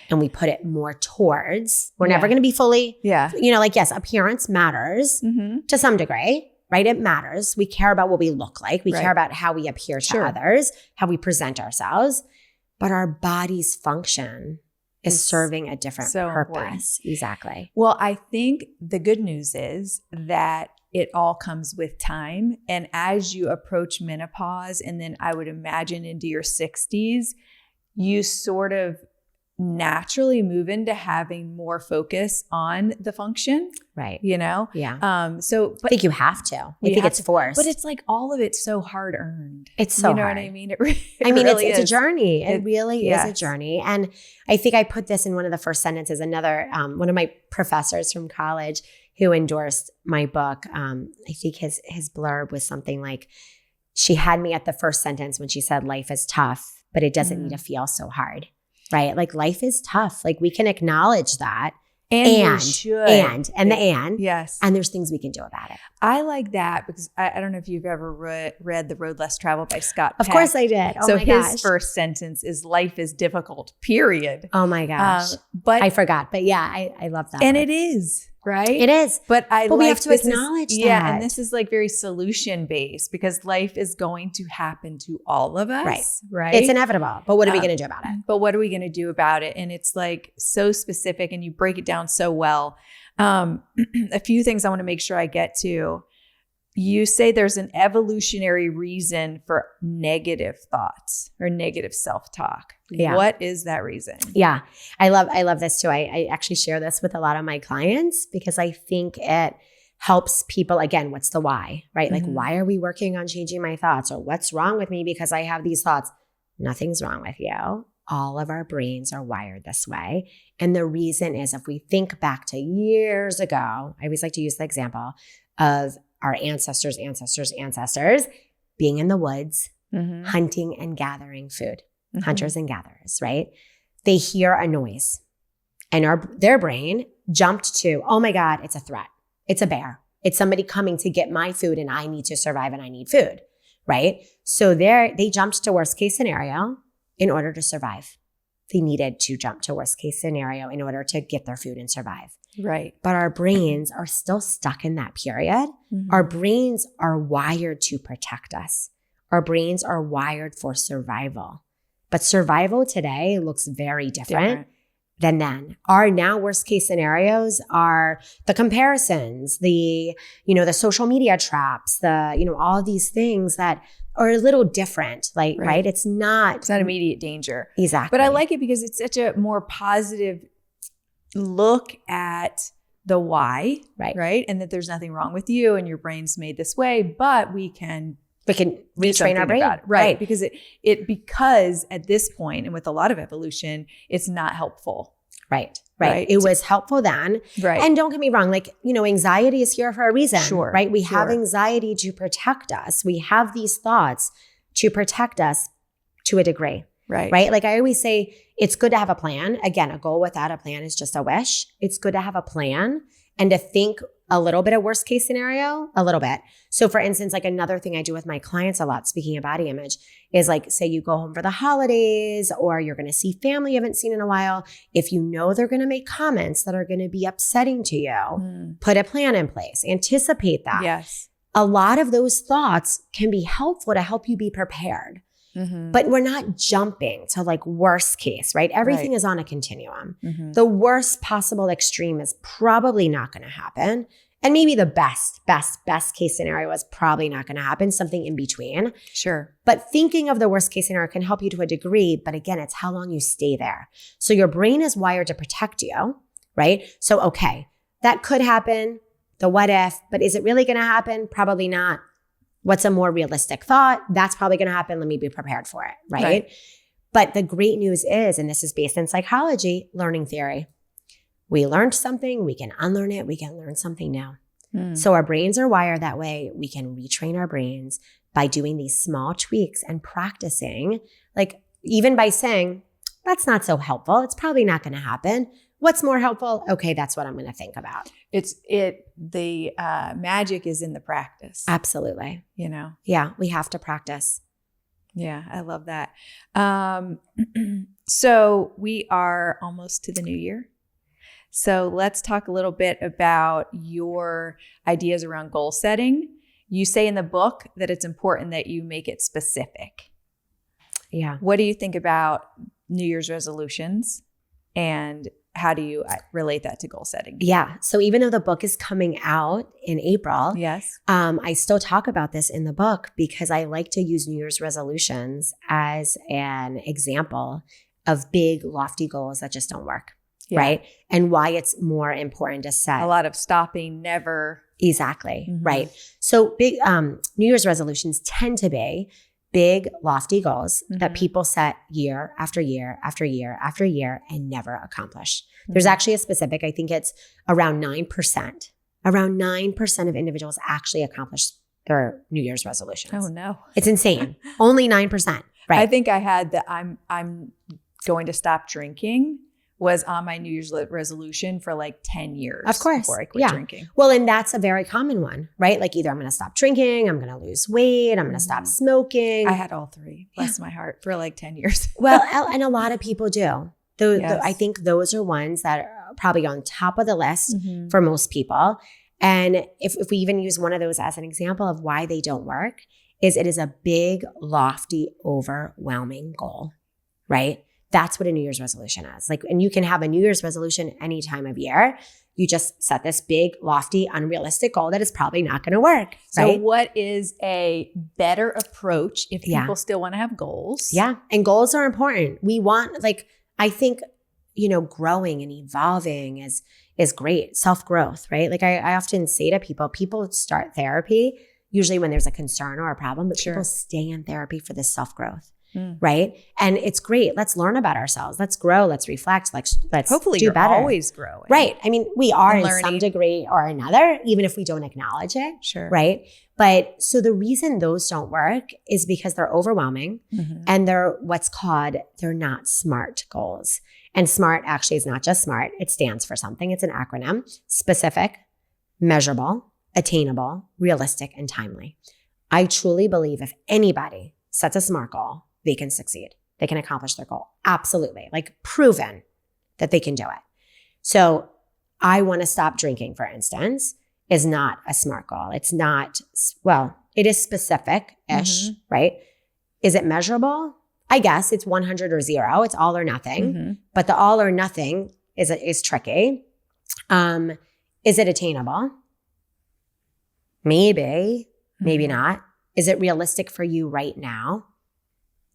and we put it more towards, we're never going to be fully, you know, like, yes, appearance matters to some degree. Right? It matters. We care about what we look like. We care about how we appear to others, how we present ourselves. But our body's function is serving a different purpose. Important. Exactly. Well, I think the good news is that it all comes with time. And as you approach menopause, and then I would imagine into your 60s, you sort of naturally move into having more focus on the function. Right. You know? Yeah. But I think you have to. I think it's forced. But it's like all of it's so hard earned. It's so hard. You know what I mean? It's a journey. It really is a journey. And I think I put this in one of the first sentences. Another, one of my professors from college who endorsed my book, I think his blurb was something like, she had me at the first sentence when she said, life is tough, but it doesn't need to feel so hard. Right? Like life is tough. Like we can acknowledge that. And yes. And there's things we can do about it. I like that because I don't know if you've ever read The Road Less Traveled by Scott Peck. Of course I did. Oh so my gosh. His first sentence is life is difficult, period. Oh my gosh. But I forgot. But yeah, I love that. And it is. right? It is. But we have to acknowledge that. Yeah, and this is like very solution-based because life is going to happen to all of us, right? It's inevitable. But what are we going to do about it? But what are we going to do about it? And it's like so specific and you break it down so well. A few things I want to make sure I get to. You say there's an evolutionary reason for negative thoughts or negative self-talk. Yeah. What is that reason? Yeah. I love this too. I actually share this with a lot of my clients because I think it helps people. Again, what's the why, right? Like, why are we working on changing my thoughts, or what's wrong with me because I have these thoughts? Nothing's wrong with you. All of our brains are wired this way. And the reason is, if we think back to years ago, I always like to use the example of our ancestors being in the woods, hunting and gathering food, hunters and gatherers, right? They hear a noise and their brain jumped to, oh my God, it's a threat. It's a bear. It's somebody coming to get my food and I need to survive and I need food, right? So they jumped to worst case scenario in order to survive. They needed to jump to worst case scenario in order to get their food and survive. Right. But our brains are still stuck in that period. Our brains are wired to protect us. Our brains are wired for survival. But survival today looks very different than then. Our now worst case scenarios are the comparisons, the social media traps, all these things that are a little different, right? It's not immediate danger. Exactly. But I like it because it's such a more positive look at the why, right? And that there's nothing wrong with you and your brain's made this way, but we can retrain our brain. Right. Because because at this point, and with a lot of evolution, it's not helpful. Right. It was helpful then. Right. And don't get me wrong, anxiety is here for a reason. Sure. Right. We have anxiety to protect us. We have these thoughts to protect us to a degree. Right. Like I always say, it's good to have a plan. Again, a goal without a plan is just a wish. It's good to have a plan and to think a little bit of worst case scenario, a little bit. So for instance, like another thing I do with my clients a lot, speaking of body image, is like, say you go home for the holidays or you're going to see family you haven't seen in a while. If you know they're going to make comments that are going to be upsetting to you, put a plan in place, anticipate that. Yes. A lot of those thoughts can be helpful to help you be prepared. But we're not jumping to like worst case, right? Everything is on a continuum. The worst possible extreme is probably not going to happen. And maybe the best case scenario is probably not going to happen, something in between. Sure. But thinking of the worst case scenario can help you to a degree. But again, it's how long you stay there. So your brain is wired to protect you, right? So, okay, that could happen, the what if, but is it really going to happen? Probably not. What's a more realistic thought? That's probably going to happen. Let me be prepared for it, right? But the great news is, and this is based in psychology, learning theory. We learned something, we can unlearn it, we can learn something new. So our brains are wired that way. We can retrain our brains by doing these small tweaks and practicing, like even by saying, that's not so helpful. It's probably not going to happen. What's more helpful? Okay, that's what I'm going to think about. The magic is in the practice. Absolutely. Yeah, we have to practice. Yeah, I love that. So we are almost to the new year. So let's talk a little bit about your ideas around goal setting. You say in the book that it's important that you make it specific. Yeah. What do you think about New Year's resolutions, and how do you relate that to goal setting? Yeah. So even though the book is coming out in April, yes, I still talk about this in the book because I like to use New Year's resolutions as an example of big, lofty goals that just don't work. Yeah. Right. And why it's more important to set a lot of stopping, never. Exactly. Right. So big New Year's resolutions tend to be big, lofty goals that people set year after year after year after year and never accomplish. There's actually a specific, I think it's around 9%. Around 9% of individuals actually accomplish their New Year's resolutions. Oh no. It's insane. Only 9%. Right. I think I had the I'm going to stop drinking was on my New Year's resolution for like 10 years. Of course. Before I quit drinking. Well, and that's a very common one, right? Like either I'm going to stop drinking, I'm going to lose weight, I'm going to stop smoking. I had all three, bless my heart, for like 10 years. Well, and a lot of people do. I think those are ones that probably on top of the list for most people. And if we even use one of those as an example of why they don't work, is it is a big, lofty, overwhelming goal, right? That's what a New Year's resolution is. Like, and you can have a New Year's resolution any time of year. You just set this big, lofty, unrealistic goal that is probably not going to work. So right? what is a better approach if people still want to have goals? Yeah. And goals are important. We want, like, I think, growing and evolving is great. Self-growth, right? Like I often say to people start therapy usually when there's a concern or a problem, but people stay in therapy for this self-growth. Right. And it's great. Let's learn about ourselves. Let's grow. Let's reflect. Let's hopefully do better. Always growing. Right. I mean, we are in some degree or another, even if we don't acknowledge it. Sure. Right. But so the reason those don't work is because they're overwhelming and they're not SMART goals. And SMART actually is not just SMART. It stands for something. It's an acronym: specific, measurable, attainable, realistic, and timely. I truly believe if anybody sets a SMART goal, they can succeed. They can accomplish their goal. Absolutely. Like proven that they can do it. So I want to stop drinking, for instance, is not a SMART goal. It's not, it is specific-ish, right? Is it measurable? I guess it's 100 or 0. It's all or nothing. But the all or nothing is tricky. Is it attainable? Maybe, maybe not. Is it realistic for you right now?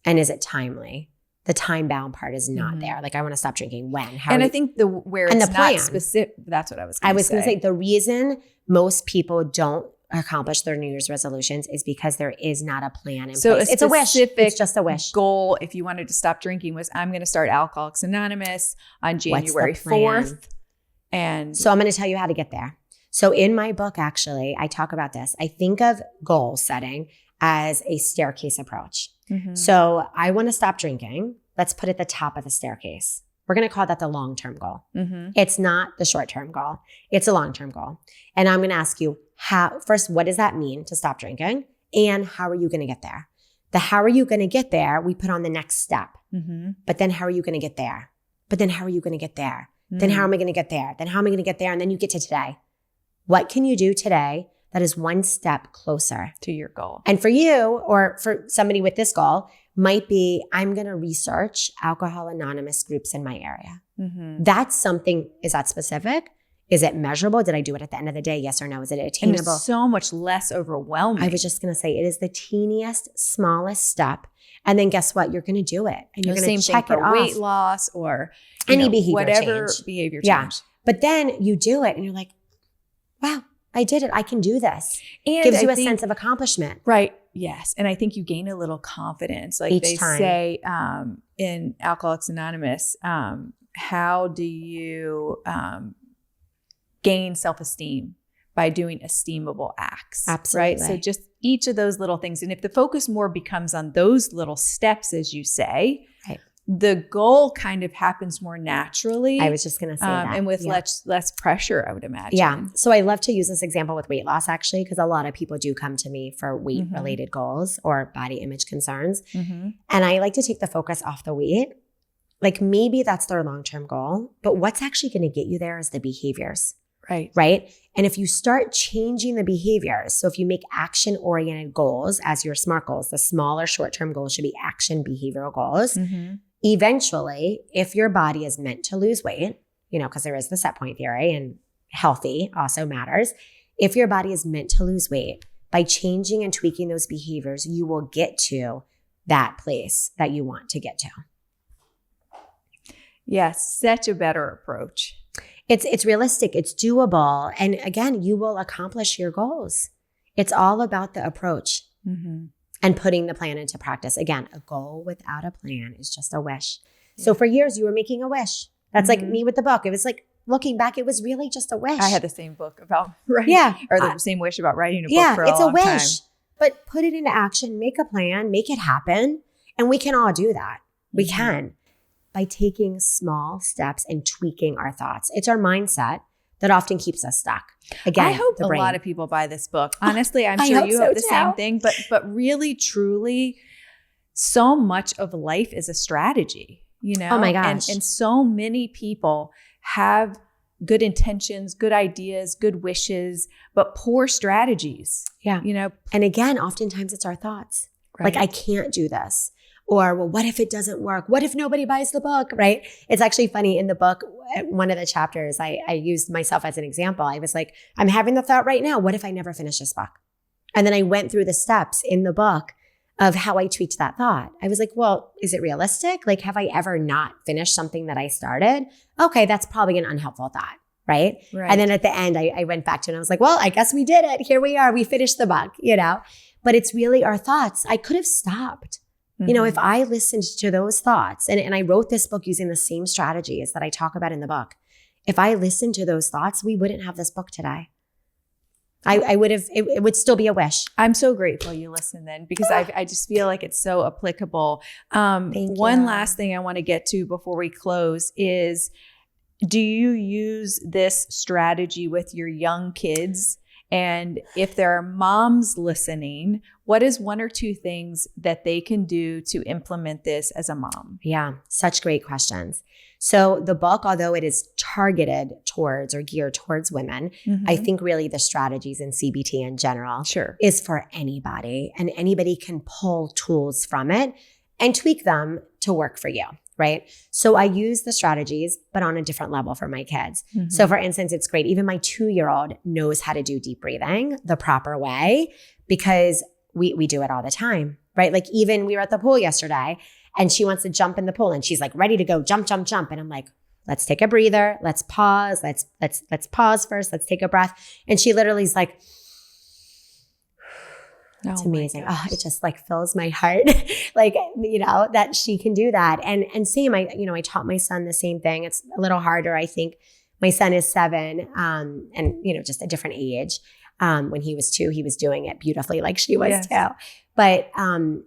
And is it timely? The time-bound part is not there. Like, I want to stop drinking when? How? And I think where it's not specific, that's what I was going to say. I was going to say the reason most people don't accomplish their New Year's resolutions is because there is not a plan in place. It's a wish. It's just a wish. Goal, if you wanted to stop drinking, was I'm going to start Alcoholics Anonymous on January 4th. And so I'm going to tell you how to get there. So in my book, actually, I talk about this. I think of goal setting as a staircase approach. So I want to stop drinking. Let's put it at the top of the staircase. We're going to call that the long-term goal. It's not the short-term goal. It's a long-term goal. And I'm going to ask you, first, what does that mean to stop drinking? And how are you going to get there? The how are you going to get there, we put on the next step. But then how are you going to get there? But then how are you going to get there? Then how am I going to get there? Then how am I going to get there? And then you get to today. What can you do today that is one step closer to your goal? And for you, or for somebody with this goal, might be, I'm going to research Alcohol Anonymous groups in my area. That's something. Is that specific? Is it measurable? Did I do it at the end of the day? Yes or no? Is it attainable? And it's so much less overwhelming. I was just going to say, it is the teeniest, smallest step. And then guess what? You're going to do it. And you're going to check it off. Weight loss or any behavior whatever change. Behavior change. Yeah. But then you do it and you're like, wow, I did it. I can do this. And gives you a sense of accomplishment. Right. Yes. And I think you gain a little confidence. Like they say in Alcoholics Anonymous, how do you gain self-esteem? By doing esteemable acts. Absolutely. Right? So just each of those little things. And if the focus more becomes on those little steps, as you say, the goal kind of happens more naturally. I was just going to say that. And with less pressure, I would imagine. Yeah. So I love to use this example with weight loss, actually, because a lot of people do come to me for weight-related goals or body image concerns. And I like to take the focus off the weight. Like maybe that's their long-term goal, but what's actually going to get you there is the behaviors. Right. And if you start changing the behaviors, so if you make action-oriented goals as your SMART goals, the smaller short-term goals should be action behavioral goals. Eventually, if your body is meant to lose weight, because there is the set point theory and healthy also matters. If your body is meant to lose weight, by changing and tweaking those behaviors, you will get to that place that you want to get to. Yes, such a better approach. It's realistic. It's doable. And again, you will accomplish your goals. It's all about the approach and putting the plan into practice. Again, a goal without a plan is just a wish. So for years, you were making a wish. That's like me with the book. It was like, looking back, it was really just a wish. I had the same book about writing. Or the same wish about writing a book for a long time. Yeah, it's a wish. But put it into action. Make a plan. Make it happen. And we can all do that. We can. By taking small steps and tweaking our thoughts. It's our mindset that often keeps us stuck. Again, I hope a lot of people buy this book. Honestly, I'm sure you hope the same thing. But really, truly, so much of life is a strategy, Oh my gosh. And so many people have good intentions, good ideas, good wishes, but poor strategies. Yeah. And again, oftentimes it's our thoughts. Right. Like, I can't do this. Or, well, what if it doesn't work? What if nobody buys the book, right? It's actually funny, in the book, one of the chapters, I used myself as an example. I was like, I'm having the thought right now, what if I never finish this book? And then I went through the steps in the book of how I tweaked that thought. I was like, well, is it realistic? Like, have I ever not finished something that I started? Okay, that's probably an unhelpful thought, right? And then at the end, I went back to it and I was like, well, I guess we did it. Here we are. We finished the book, But it's really our thoughts. I could have stopped. If I listened to those thoughts, and I wrote this book using the same strategies that I talk about in the book. If I listened to those thoughts, we wouldn't have this book today. I would have, it would still be a wish. I'm so grateful you listened then, because I just feel like it's so applicable. One last thing I want to get to before we close is, do you use this strategy with your young kids? And if there are moms listening, what is one or two things that they can do to implement this as a mom? Yeah, such great questions. So the book, although it is targeted towards or geared towards women, I think really the strategies in CBT in general is for anybody, and anybody can pull tools from it and tweak them to work for you. Right? So I use the strategies, but on a different level for my kids. So for instance, it's great. Even my 2-year-old knows how to do deep breathing the proper way, because we do it all the time, right? Like, even we were at the pool yesterday and she wants to jump in the pool and she's like ready to go jump, jump, jump. And I'm like, let's take a breather. Let's pause. Let's pause first. Let's take a breath. And she literally is like, it's amazing. Oh, it just like fills my heart, like, that she can do that. And same, I taught my son the same thing. It's a little harder. I think my son is 7, and, just a different age. When he was 2, he was doing it beautifully, like she was too. But, and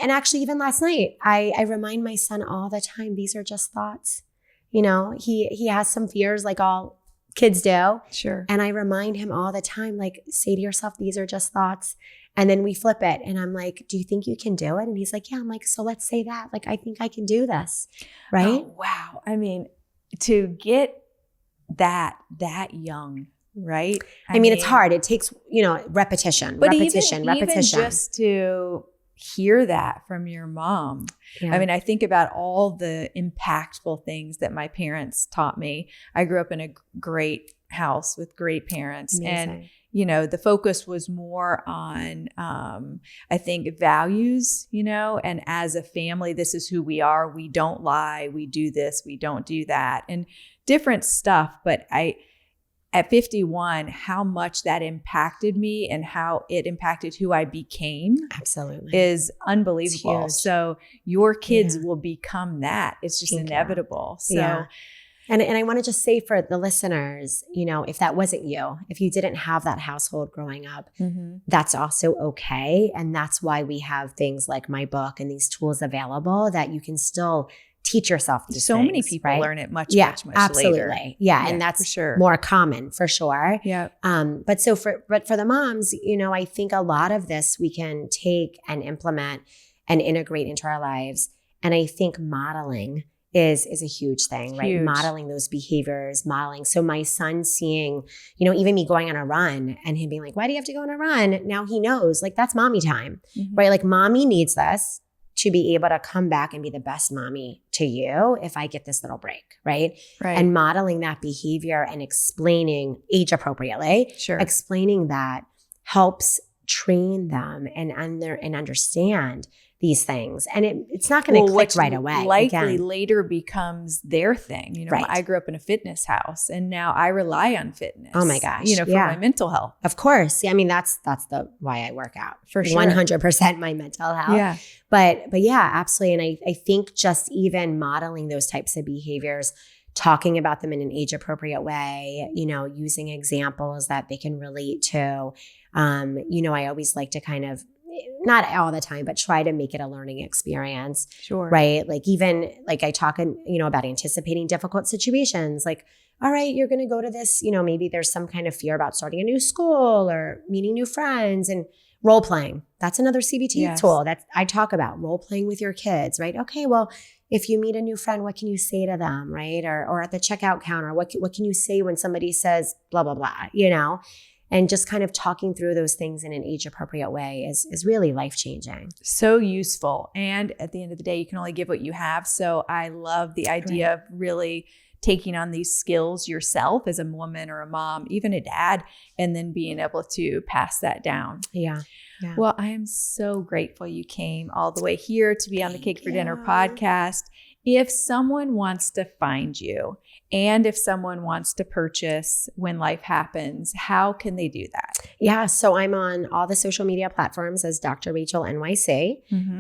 actually even last night, I remind my son all the time, these are just thoughts. He has some fears like all kids do. Sure. And I remind him all the time, like, say to yourself, these are just thoughts. And then we flip it. And I'm like, do you think you can do it? And he's like, yeah. I'm like, so let's say that. Like, I think I can do this. Right? Oh, wow. I mean, to get that young, right? I mean, it's hard. It takes, repetition, but repetition. Even just to hear that from your mom. Yeah. I mean, I think about all the impactful things that my parents taught me. I grew up in a great house with great parents. Amazing. And the focus was more on, I think, values, and as a family, this is who we are. We don't lie. We do this. We don't do that, and different stuff. But at 51, how much that impacted me and how it impacted who I became is unbelievable. So your kids will become that. It's just inevitable. So. Yeah. And I want to just say for the listeners, if that wasn't you, if you didn't have that household growing up, that's also okay. And that's why we have things like my book and these tools available that you can still teach yourself these so things, many people right? learn it much absolutely. later. Yeah. And that's more common for sure. Yeah. But for the moms, I think a lot of this we can take and implement and integrate into our lives. And I think modeling is a huge thing, right? Modeling those behaviors, modeling. So my son seeing, even me going on a run and him being like, why do you have to go on a run? Now he knows, like, that's mommy time, right? Like, mommy needs this to be able to come back and be the best mommy to you if I get this little break, right? And modeling that behavior and explaining age appropriately, explaining that helps train them and understand these things. And it's not going to click right away. Likely later becomes their thing. I grew up in a fitness house and now I rely on fitness. Oh my gosh. For my mental health. Of course. I mean, that's why I work out. For sure. 100% my mental health. Yeah. But yeah, absolutely. And I think just even modeling those types of behaviors, talking about them in an age appropriate way, using examples that they can relate to. I always like to kind of, not all the time, but try to make it a learning experience. Sure. Right. Like, even like I talk, about anticipating difficult situations. Like, all right, you're going to go to this, maybe there's some kind of fear about starting a new school or meeting new friends. And Role playing. That's another CBT tool that I talk about. Role playing with your kids, right? Okay, well, if you meet a new friend, what can you say to them, right? Or at the checkout counter, what can you say when somebody says blah, blah, blah, you know? And just kind of talking through those things in an age-appropriate way is really life-changing. So useful. And at the end of the day, you can only give what you have. So I love the idea of really taking on these skills yourself as a woman or a mom, even a dad, and then being able to pass that down. Yeah. Well, I am so grateful you came all the way here to be on the Cake for Dinner podcast. If someone wants to find you and if someone wants to purchase When Life Happens, how can they do that? Yeah. So I'm on all the social media platforms as Dr. Rachel NYC.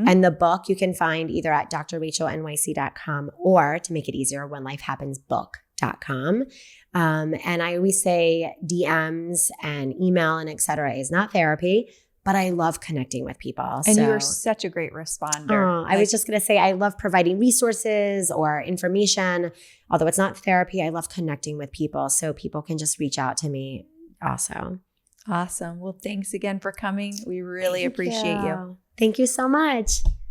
And the book you can find either at drrachelnyc.com or, to make it easier, whenlifehappensbook.com. And I always say DMs and email and et cetera is not therapy, but I love connecting with people. And you're such a great responder. I was just going to say, I love providing resources or information. Although it's not therapy, I love connecting with people so people can just reach out to me also. Awesome. Well, thanks again for coming. We really appreciate you. Thank you so much.